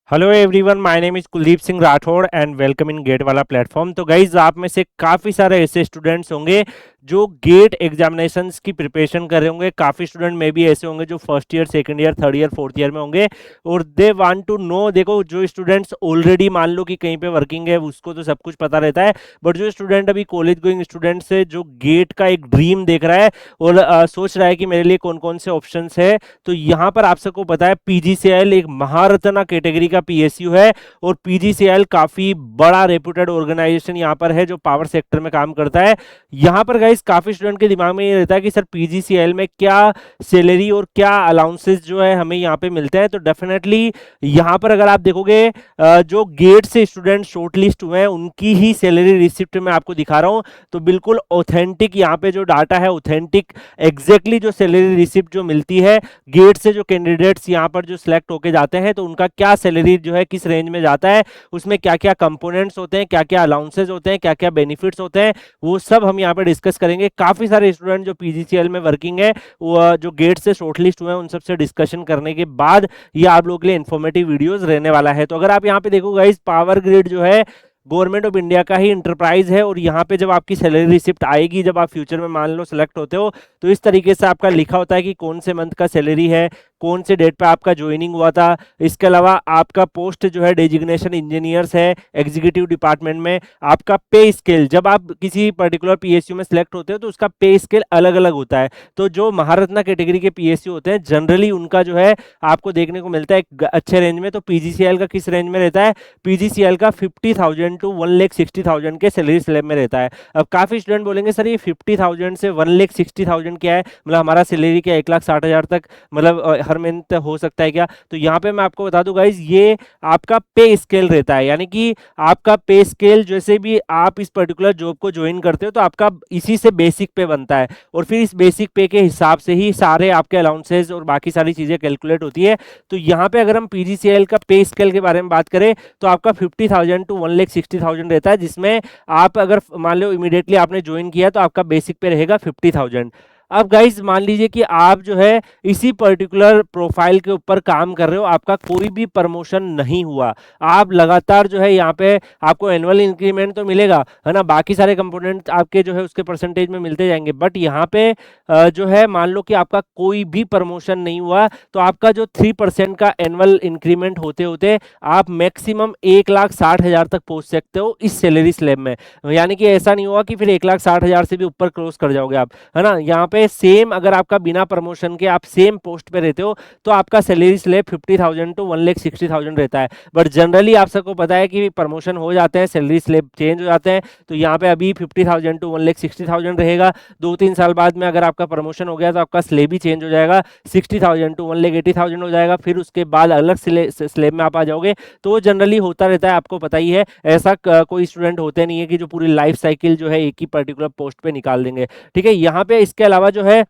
Hello everyone, my name is Kuldeep Singh Rathore and welcome in GATE Wallah platform. तो guys, आप में से काफ़ी सारे ऐसे स्टूडेंट्स होंगे जो गेट एग्जामिनेशंस की प्रिपरेशन कर रहे होंगे। काफ़ी स्टूडेंट में भी ऐसे होंगे जो first year, second year, third year, fourth year में होंगे और दे वांट टू नो। देखो, जो स्टूडेंट्स ऑलरेडी मान लो कि कहीं पे वर्किंग है उसको तो सब कुछ पता रहता है, बट जो स्टूडेंट अभी कॉलेज गोइंग स्टूडेंट्स है जो गेट का एक ड्रीम देख रहा है और सोच रहा है कि मेरे लिए कौन कौन से ऑप्शन है, तो यहाँ पर आप सबको पता है पीजीसीएल एक महारत्ना कैटेगरी का पीएसयू है और पीजीसीएल काफी बड़ा रेप्यूटेड ऑर्गेनाइजेशन यहाँ पर है जो पावर सेक्टर में काम करता है। यहाँ पर गाइस काफी स्टूडेंट के दिमाग में ये रहता है कि सर पीजीसीएल में क्या सैलरी और क्या अलाउंसेस जो है हमें यहाँ पे मिलते हैं। तो डेफिनेटली यहाँ पर अगर आप देखोगे जो गेट से स्टूडेंट शॉर्टलिस्ट हुए हैं उनकी ही सैलरी रिसिप्ट में आपको दिखा रहा हूँ। तो बिल्कुल ऑथेंटिक यहाँ पे जो डाटा है, ऑथेंटिक एग्जैक्टली जो सैलरी रिसिप्ट जो मिलती है गेट से, जो कैंडिडेट्स यहाँ पर जो सिलेक्ट होके जाते हैं तो उनका क्या सैलरी जो है किस रेंज में जाता है, उसमें क्या क्या कंपोनेंट्स होते हैं, क्या क्या अलाउंसेस होते हैं, क्या क्या बेनिफिट्स होते हैं, वो सब हम यहाँ पे डिस्कस करेंगे। काफी सारे स्टूडेंट जो पीजीसीएल में वर्किंग है वो जो गेट से शॉर्टलिस्ट हुए हैं उन सबसे डिस्कशन करने के बाद ये आप लोगों के लिए इन्फॉर्मेटिव वीडियोस रहने वाला है। तो अगर आप यहाँ पे देखो गाइस, पावर ग्रिड जो है गवर्नमेंट ऑफ इंडिया का ही इंटरप्राइज है और यहाँ पे जब आपकी सैलरी रिसिप्ट आएगी, जब आप फ्यूचर में मान लो सेलेक्ट होते हो, तो इस तरीके से आपका लिखा होता है कि कौन से मंथ का सैलरी है, कौन से डेट पे आपका ज्वाइनिंग हुआ था। इसके अलावा आपका पोस्ट जो है डेजिग्नेशन इंजीनियर्स है एग्जीक्यूटिव डिपार्टमेंट में, आपका पे स्केल, जब आप किसी पर्टिकुलर पीएसयू में सेलेक्ट होते हो तो उसका पे स्केल अलग अलग होता है। तो जो महारत्ना कैटेगरी के पीएसयू होते हैं जनरली उनका जो है आपको देखने को मिलता है एक अच्छे रेंज में। तो पीजीसीएल का किस रेंज में रहता है? पीजीसीएल का 50,000 टू 1,60,000 के सैलरी स्लैब में रहता है। अब काफी स्टूडेंट बोलेंगे सर ये 50,000 से 1,60,000 क्या है, मतलब हमारा सैलरी क्या 1,60,000 तक मतलब हर मंथ हो सकता है क्या? तो यहाँ पे मैं आपको बता दूं गाइज, ये आपका पे स्केल रहता है, यानी कि आपका पे स्केल जैसे भी आप इस पर्टिकुलर जॉब को ज्वाइन करते हो तो आपका इसी से बेसिक पे बनता है और फिर इस बेसिक पे के हिसाब से ही सारे आपके अलाउंसेस और बाकी सारी चीजें कैलकुलेट होती है। तो यहाँ पे अगर हम पीजीसीएल का पे स्केल के बारे में बात करें तो आपका 50,000 टू 1,60,000 रहता है, जिसमें आप अगर मान लो इमीडिएटली आपने ज्वाइन किया तो आपका बेसिक पे रहेगा 50,000। अब गाइज मान लीजिए कि आप जो है इसी पर्टिकुलर प्रोफाइल के ऊपर काम कर रहे हो, आपका कोई भी प्रमोशन नहीं हुआ, आप लगातार जो है यहाँ पे आपको एनुअल इंक्रीमेंट तो मिलेगा है ना, बाकी सारे कंपोनेंट आपके जो है उसके परसेंटेज में मिलते जाएंगे, बट यहाँ पे जो है मान लो कि आपका कोई भी प्रमोशन नहीं हुआ तो आपका जो 3% का एनुअल इंक्रीमेंट होते होते आप मैक्सिमम 1,60,000 तक पहुंच सकते हो इस सैलरी स्लैब में। यानी कि ऐसा नहीं होगा कि फिर 1,60,000 से भी ऊपर क्रॉस कर जाओगे आप, है ना। यहाँ पे सेम अगर आपका बिना प्रमोशन के आप सेम पोस्ट पे रहते हो तो आपका सैलरी स्लैब 50,000 टू 1,60,000 रहता है, बट जनरली आप सबको पता है कि प्रमोशन हो जाते हैं, सैलरी स्लैब चेंज हो जाते हैं। तो यहाँ पे अभी 50,000 टू 1,60,000 रहेगा, 2-3 साल बाद में अगर आपका प्रमोशन हो गया तो आपका स्लैब ही चेंज हो जाएगा, 60,000 टू 1,80,000 हो जाएगा, फिर उसके बाद अलग स्लैब में आप आ जाओगे। तो वो जनरली होता रहता है, आपको पता ही है। ऐसा कोई स्टूडेंट होते नहीं है कि जो पूरी लाइफ साइकिल जो है एक ही पर्टिकुलर पोस्ट पे निकाल देंगे, ठीक है। यहाँ पे इसके अलावा जो है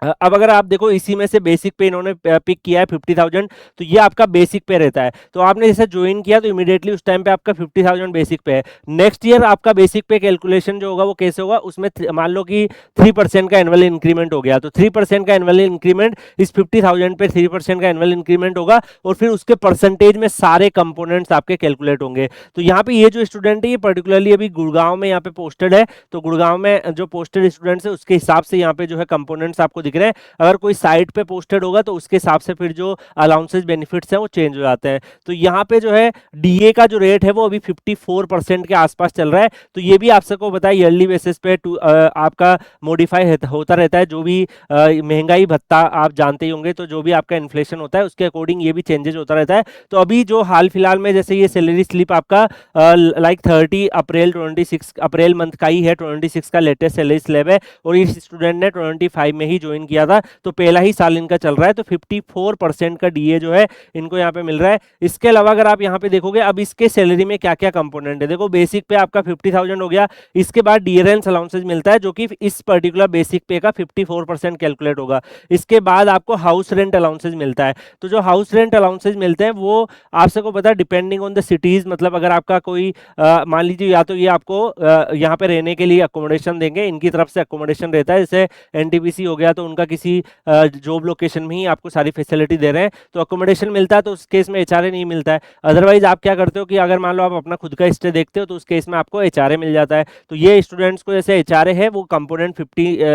अब अगर आप देखो इसी में से बेसिक पे इन्होंने पिक किया है 50,000, तो ये आपका बेसिक पे रहता है। तो आपने जैसे ज्वाइन किया तो इमीडिएटली उस टाइम पे आपका 50,000 बेसिक पे है। नेक्स्ट ईयर आपका बेसिक पे कैलकुलेशन जो होगा वो कैसे होगा, उसमें मान लो कि 3% का एनुअल इंक्रीमेंट हो गया तो 3% का एनुअल इंक्रीमेंट इस 50,000 पे 3% का एनुअल इंक्रीमेंट होगा और फिर उसके परसेंटेज में सारे कंपोनेंट्स आपके कैलकुलेट होंगे। तो यहाँ पे ये जो स्टूडेंट है ये पर्टिकुलरली अभी गुड़गांव में यहाँ पे पोस्टेड है, तो गुड़गांव में जो पोस्टेड स्टूडेंट्स है उसके हिसाब से यहाँ पे जो है कंपोनेंट्स आपको दिख रहे हैं। अगर कोई साइट पे पोस्टेड होगा तो उसके हिसाब से फिर जो अलाउंसेस बेनिफिट्स हैं वो चेंज हो जाते हैं। तो यहाँ पे जो है डीए का जो रेट है वो अभी 54% के आसपास चल रहा है। तो ये भी आप सबको पता है ईयरली बेसिस पे आपका मॉडिफाई होता रहता है, जो भी महंगाई भत्ता आप जानते ही होंगे, तो जो भी आपका इन्फ्लेशन होता है उसके अकॉर्डिंग ये भी चेंजेस होता रहता है। तो अभी जो हाल फिलहाल में जैसे ये सैलरी स्लिप आपका लाइक 30 अप्रैल 26 अप्रैल मंथ का ही है, 26 का लेटेस्ट सैलरी स्लैब है और इस स्टूडेंट ने 25 में ही ज्वाइन किया था, तो पहला ही साल इनका चल रहा है। तो 54% का डीए जो है इनको यहाँ पे मिल रहा है। इसके अलावा अगर आप यहाँ पे देखोगे अब इसके सैलरी में क्या क्या कंपोनेंट है, देखो बेसिक पे आपका 50,000 हो गया, इसके बाद डियरेंस अलाउंसेज मिलता है जो कि इस पर्टिकुलर बेसिक पे का 54% कैलकुलेट होगा। इसके बाद आपको हाउस रेंट अलाउंसेज मिलता है। तो जो हाउस रेंट अलाउंसेज मिलते हैं वो आप सबको पता है डिपेंडिंग ऑन द सिटीज, मतलब अगर आपका कोई मान लीजिए या तो ये आपको यहाँ पे रहने के लिए अकोमोडेशन देंगे, इनकी तरफ से अकोमोडेशन रहता है, जैसे एनटीपीसी हो गया तो उनका किसी जॉब लोकेशन में ही आपको सारी फैसिलिटी दे रहे हैं तो अकोमोडेशन मिलता है, तो उस केस में एचआरए नहीं मिलता है। अदरवाइज आप क्या करते हो कि अगर मान लो आप अपना खुद का स्टे देखते हो तो उस केस में आपको एचआरए मिल जाता है। तो ये स्टूडेंट्स को जैसे एचआरए है वो कंपोनेंट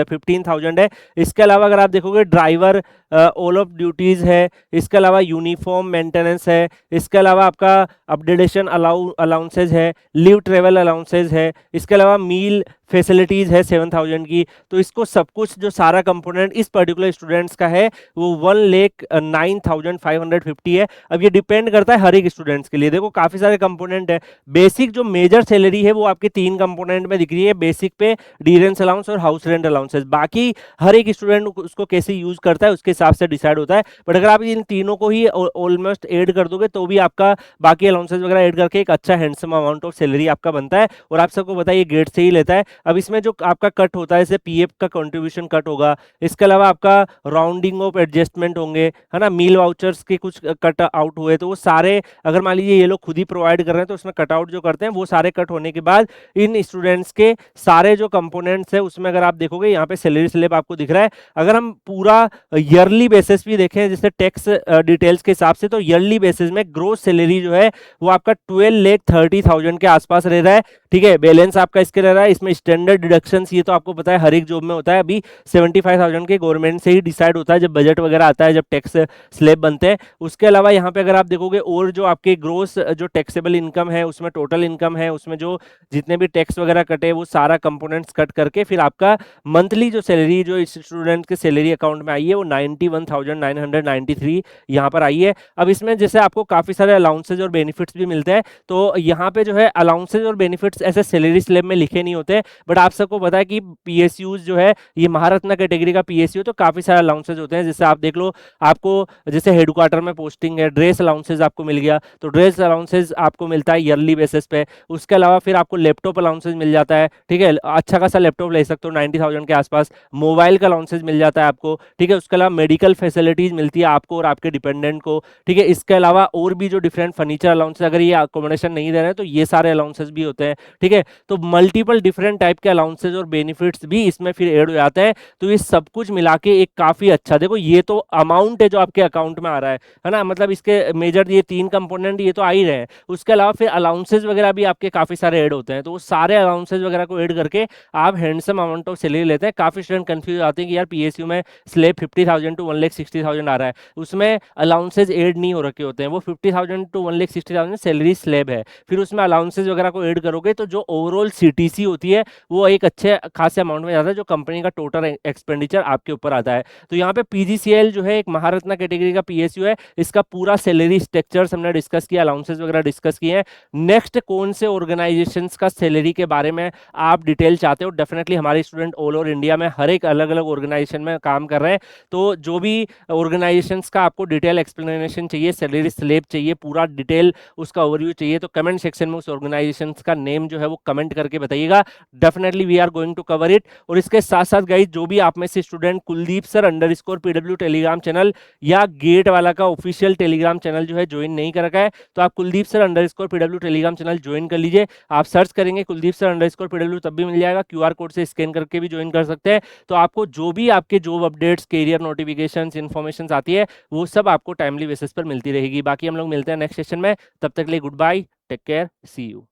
15,000 है। इसके अलावा अगर आप देखोगे ड्राइवर ऑल ऑफ ड्यूटीज है, इसके अलावा यूनिफॉर्म मेंटेनेंस है, इसके अलावा आपका अपडेटेशन अलाउंसेज है, लीव ट्रेवल अलाउंसेज है, इसके अलावा मील फैसिलिटीज है 7,000 की। तो इसको सब कुछ जो सारा कंपोनेंट इस पर्टिकुलर स्टूडेंट्स का है वो 1,09,550 है। अब ये डिपेंड करता है हर एक स्टूडेंट्स के लिए। देखो काफी सारे कंपोनेंट है। बेसिक जो मेजर सैलरी है वो आपके 3 कंपोनेंट में दिख रही है, बेसिक पे, डिरेंस अलाउंस और हाउस रेंट अलाउंसेस। बाकी हर एक स्टूडेंट उसको कैसे यूज करता है उसके हिसाब से डिसाइड होता है। बट अगर आप इन तीनों को ही ऑलमोस्ट ऐड कर दोगे तो भी आपका बाकी अलाउंसेस वगैरह ऐड करके एक अच्छा हैंडसम अमाउंट ऑफ सैलरी आपका बनता है। और आप सबको पता है ये गेट से ही लेता है। अब इसमें जो आपका कट होता है जैसे पीएफ का कंट्रीब्यूशन कट होगा, इसके अलावा आपका राउंडिंग ऑफ एडजस्टमेंट होंगे, है ना, मील वाउचर्स के कुछ कट आउट हुए तो वो सारे अगर मान लीजिए ये लोग खुद ही प्रोवाइड कर रहे हैं तो उसमें कट आउट जो करते हैं वो सारे कट होने के बाद इन स्टूडेंट्स के सारे जो कंपोनेंट्स है उसमें अगर आप देखोगे यहाँ पे सैलरी स्लिप आपको दिख रहा है। अगर हम पूरा ईयरली बेसिस भी देखें जैसे टैक्स डिटेल्स के हिसाब से तो ईयरली बेसिस में ग्रोस सैलरी जो है वो आपका 12,30,000 के आसपास रह रहा है। ठीक है, बैलेंस आपका इसके रह रहा है। इसमें स्टैंडर्ड डिडक्शंस ये तो आपको पता है हर एक जॉब में होता है। अभी 75,000 के गवर्नमेंट से ही डिसाइड होता है जब बजट वगैरह आता है, जब टैक्स स्लैब बनते हैं। उसके अलावा यहाँ पे अगर आप देखोगे और जो आपके ग्रोस जो टैक्सेबल इनकम है उसमें टोटल इनकम है उसमें जो जितने भी टैक्स वगैरह कटे वो सारा कंपोनेंट्स कट करके फिर आपका मंथली जो सैलरी जो इस स्टूडेंट के सैलरी अकाउंट में आई है वो 91,993 यहाँ पर आई है। अब इसमें जैसे आपको काफी सारे अलाउंसेज और बेनिफिट्स भी मिलते हैं तो यहाँ पे जो है अलाउंसेज और बेनिफिट्स ऐसे सैलरी स्लैब में लिखे नहीं होते। बट आप सबको पता है कि पीएसयूज जो है ये महारत्न कैटेगरी का पीएसयू तो काफी सारे अलाउंसेज होते हैं। जैसे आप देख लो आपको जैसे हेडक्वार्टर में पोस्टिंग है, ड्रेस अलाउंसेज आपको मिल गया तो ड्रेस अलाउंसेज आपको मिलता है ईयरली बेसिस पे। उसके अलावा फिर आपको लैपटॉप अलाउंसेज मिल जाता है। ठीक है, अच्छा खासा लैपटॉप ले सकते हो 90,000 के आसपास। मोबाइल का अलाउंसेज मिल जाता है आपको। ठीक है, उसके अलावा मेडिकल फैसिलिटीज मिलती है आपको और आपके डिपेंडेंट को। ठीक है, इसके अलावा और भी जो डिफरेंट फर्नीचर अलाउंसेज अगर ये अकोमोडेशन नहीं दे रहे हैं तो ये सारे अलाउंसेज भी होते हैं। ठीक है, तो मल्टीपल डिफरेंट टाइप के अलाउंसेज और बेनिफिट्स भी इसमें फिर ऐड हो जाते हैं। तो ये सब कुछ मिला के एक काफी अच्छा, देखो ये तो अमाउंट है जो आपके अकाउंट में आ रहा है ना, मतलब इसके मेजर ये 3 कंपोनेंट ये तो आ ही रहे हैं। उसके अलावा फिर अलाउंसेज वगैरह भी आपके काफी सारे ऐड होते हैं। तो वो सारे अलाउंसेज वगैरह को ऐड करके आप हैंडसम अमाउंट ऑफ सैलरी लेते हैं। काफी स्टूडेंट कंफ्यूज आते हैं कि यार पीएसयू में स्लैब 50,000 टू 1,60,000 आ रहा है, उसमें अलाउंसेज ऐड नहीं हो रखे होते हैं। वो 50,000 टू 1,60,000 सैलरी स्लैब है, फिर उसमें अलाउंसेज वगैरह को ऐड करोगे तो जो ओवरऑल सीटीसी होती है वो एक अच्छे खासे अमाउंट में जाता है जो कंपनी का टोटल एक्सपेंडिचर आपके ऊपर आता है। तो यहाँ पे पीजीसीएल जो है एक महारत्न कैटेगरी का पीएसयू है, इसका पूरा सैलरी स्ट्रक्चर्स हमने डिस्कस किया, अलाउंसेस वगैरह डिस्कस किए हैं। नेक्स्ट कौन से ऑर्गेनाइजेशंस का सैलरी के बारे में आप डिटेल चाहते हो, डेफिनेटली हमारे स्टूडेंट ऑल ओवर इंडिया में हर एक अलग अलग ऑर्गेनाइजेशन में काम कर रहे हैं। तो जो भी ऑर्गेनाइजेशंस का आपको डिटेल एक्सप्लेनेशन चाहिए, सैलरी स्लैब चाहिए, पूरा डिटेल उसका ओवरव्यू चाहिए तो कमेंट सेक्शन में उस ऑर्गेनाइजेशंस का नेम जो है वो कमेंट करके बताइएगा। Definitely we are going to cover it. और इसके साथ साथ गाइस जो भी आप में से student Kuldeep sir underscore PW Telegram channel या गेट वाला का ऑफिशियल टेलीग्राम चैनल जो है ज्वाइन नहीं कर रखा है तो आप Kuldeep sir underscore PW Telegram channel join कर लीजिए। आप सर्च करेंगे कुलदीप सर अंडरस्कोर पीडब्ल्यू तब भी मिल जाएगा, क्यूआर कोड से स्कैन करके भी ज्वाइन कर सकते हैं। तो आपको जो भी आपके job updates, career notification, information आती है वो सब आपको टाइमली बेसिस पर मिलती रहेगी। बाकी हम लोग मिलते हैं नेक्स्ट सेशन में, तब तक के लिए goodbye, take care, see you.